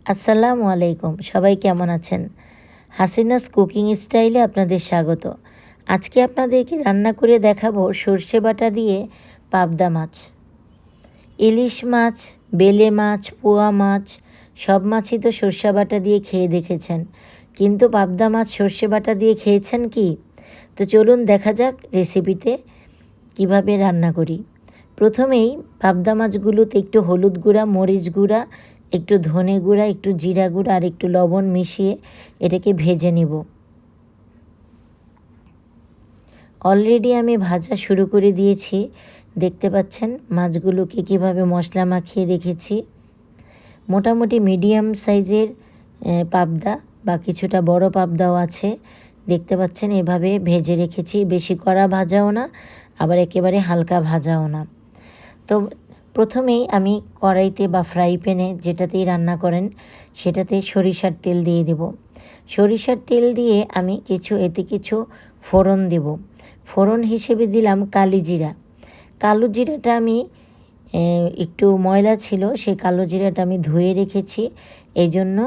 আসসালামু আলাইকুম, সবাই কেমন আছেন? হাসিনাস কুকিং স্টাইলে আপনাদের স্বাগত। আজকে আপনাদেরকে রান্না করে দেখাবো সর্ষে বাটা দিয়ে পাবদা মাছ। ইলিশ মাছ, বেলে মাছ, পোয়া মাছ সব মাছই তো সর্ষে বাটা দিয়ে খেয়ে দেখেছেন, কিন্তু পাবদা মাছ সর্ষে বাটা দিয়ে খেয়েছেন কি? তো চলুন দেখা যাক রেসিপিতে কিভাবে রান্না করি। প্রথমেই পাবদা মাছগুলোতে একটু হলুদ গুঁড়া, মরিচ গুঁড়া, একটু ধনে গুঁড়া, একটু জিরা গুঁড়া আর একটু লবণ মিশিয়ে এটাকে ভেজে নিব। অলরেডি আমি ভাজা শুরু করে দিয়েছি। দেখতে পাচ্ছেন মাছগুলোকে কীভাবে মশলা মাখিয়ে রেখেছি। মোটামুটি মিডিয়াম সাইজের পাবদা বা কিছুটা বড় পাবদাও আছে। দেখতে পাচ্ছেন এভাবে ভেজে রেখেছি, বেশি কড়া ভাজাও না, আবার একেবারে হালকা ভাজাও না। তো প্রথমেই আমি কড়াইতে বা ফ্রাই প্যানে যেটাতেই রান্না করেন সেটাতে সরিষার তেল দিয়ে দেব। সরিষার তেল দিয়ে আমি এতে কিছু ফোড়ন দেব। ফোড়ন হিসেবে দিলাম কালি জিরা। কালো জিরাটা আমি একটু ময়লা ছিল, সেই কালো জিরাটা আমি ধুয়ে রেখেছি, এই জন্য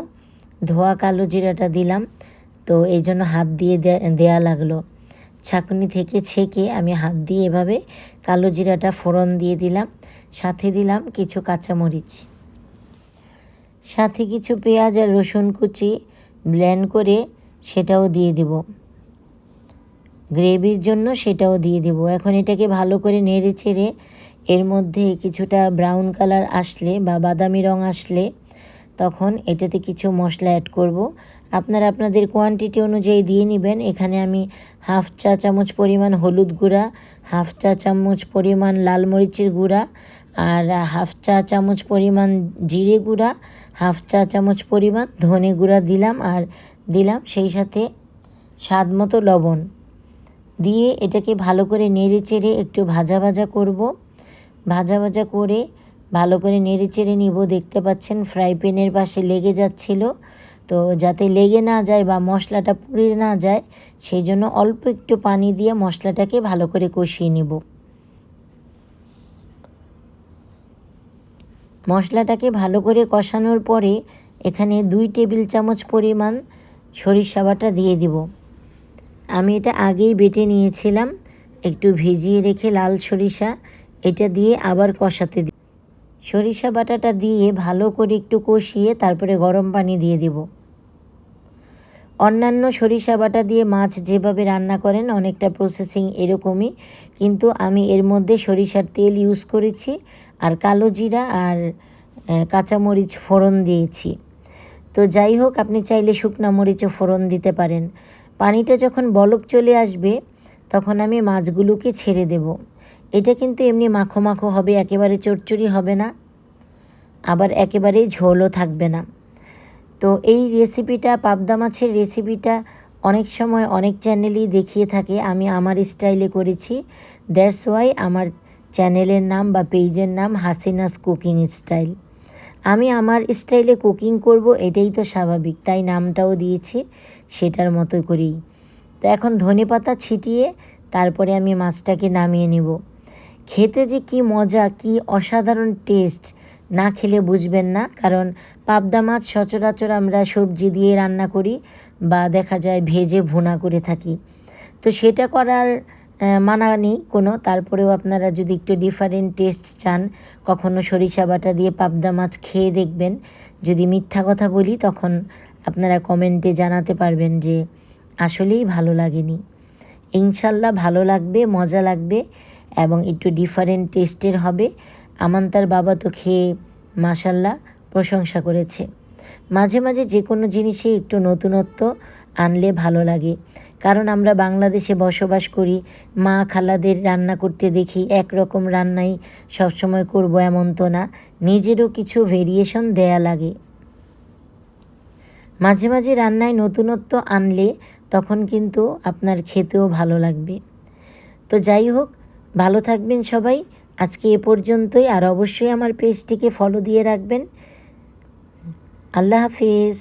ধোয়া কালো জিরাটা দিলাম। তো এই জন্য হাত দিয়ে দেয়া লাগলো। ছাঁকনি থেকে ছেঁকে আমি হাত দিয়ে এভাবে কালো জিরাটা ফোড়ন দিয়ে দিলাম। সাথে দিলাম কিছু কাঁচামরিচ, সাথে কিছু পেঁয়াজ আর রসুন কুচি ব্লেন্ড করে সেটাও দিয়ে দেব। গ্রেভির জন্য সেটাও দিয়ে দেব। এখন এটাকে ভালো করে নেড়ে চেড়ে এর মধ্যে কিছুটা ব্রাউন কালার আসলে বা বাদামি রং আসলে তখন এটাতে কিছু মশলা অ্যাড করব। আপনারা আপনাদের কোয়ান্টিটি অনুযায়ী দিয়ে নেবেন। এখানে আমি হাফ চা চামচ পরিমাণ হলুদ গুঁড়া, হাফ চা চামচ পরিমাণ লাল মরিচের গুঁড়া, আর হাফ চা চামচ পরিমাণ জিরে গুঁড়া, হাফ চা চামচ পরিমাণ ধনে গুঁড়া দিলাম, আর দিলাম সেই সাথে স্বাদ মতো লবণ দিয়ে এটাকে ভালো করে নেড়ে চেড়ে একটু ভাজা ভাজা করব। ভাজা ভাজা করে ভালো করে নেড়ে চেড়ে নিব। দেখতে পাচ্ছেন ফ্রাই প্যানের পাশে লেগে যাচ্ছিল, তো যাতে লেগে না যায় বা মশলাটা পুড়ে না যায় সেই জন্য অল্প একটু পানি দিয়ে মশলাটাকে ভালো করে কষিয়ে নিব। মশলাটাকে ভালো করে কষানোর পরে এখানে 2 টেবিল চামচ পরিমাণ সরিষা বাটা দিয়ে দিব। আমি এটা আগেই বেটে নিয়েছিলাম, একটু ভিজিয়ে রেখে লাল সরিষা, এটা দিয়ে আবার কষাতে দিই। সরিষা বাটাটা দিয়ে ভালো করে একটু কষিয়ে তারপরে গরম পানি দিয়ে দেব। অন্যান্য সরিষা বাটা দিয়ে মাছ যেভাবে রান্না করেন অনেকটা প্রসেসিং এরকমই, কিন্তু আমি এর মধ্যে সরিষার তেল ইউজ করেছি আর কালো জিরা আর কাঁচামরিচ ফোড়ন দিয়েছি। তো যাই হোক, আপনি চাইলে শুকনা মরিচও ফোড়ন দিতে পারেন। পানিটা যখন বলক চলে আসবে তখন আমি মাছগুলোকে ছেড়ে দেব। এটা কিন্তু এমনি মাখো মাখো হবে, একেবারে চচ্চড়ি হবে না, আবার একেবারে ঝোলও থাকবে না। তো এই রেসিপিটা, পাবদা মাছের রেসিপিটা অনেক সময় অনেক চ্যানেলেই দেখিয়ে থাকে, আমি আমার স্টাইলে করেছি। দ্যাটস ওয়াই আমার চ্যানেলের নাম বা পেজের নাম হাসিনাস কুকিং স্টাইল। আমি আমার স্টাইলে কুকিং করব, এটাই তো স্বাভাবিক, তাই নামটাও দিয়েছি সেটার মতো করেই। তো এখন ধনেপাতা ছিটিয়ে তারপরে আমি মাছটাকে নামিয়ে নেব। খেতে যে কি মজা, কি অসাধারণ টেস্ট, না খেলে বুঝবেন না। কারণ পাবদা মাছ সচরাচর আমরা সবজি দিয়ে রান্না করি বা দেখা যায় ভেজে ভুনা করে থাকি, তো সেটা করার মানা নেই কোনো। তারপরেও আপনারা যদি একটু ডিফারেন্ট টেস্ট চান, কখনো সরিষা বাটা দিয়ে পাবদা মাছ খেয়ে দেখবেন। যদি মিথ্যা কথা বলি তখন আপনারা কমেন্টে জানাতে পারবেন যে আসলেই ভালো লাগেনি। ইনশাল্লাহ ভালো লাগবে, মজা লাগবে এবং একটু ডিফারেন্ট টেস্টের হবে। আমান্তার বাবা তো খেয়ে মাশাল্লাহ প্রশংসা করেছে। মাঝে মাঝে যে কোনো জিনিসে একটু নতুনত্ব আনলে ভালো লাগে, কারণ আমরা বাংলাদেশে বসবাস করি, মা খালাদের রান্না করতে দেখি, একরকম রান্নাই সবসময় করব এমন তো না, নিজেরও কিছু ভেরিয়েশন দেয়া লাগে। মাঝে মাঝে রান্নায় নতুনত্ব আনলে তখন কিন্তু আপনার খেতেও ভালো লাগবে। তো যাই হোক, ভালো থাকবেন সবাই। আজকে এ পর্যন্তই, আর অবশ্যই আমার পেজটিকে ফলো দিয়ে রাখবেন। আল্লাহ হাফিজ।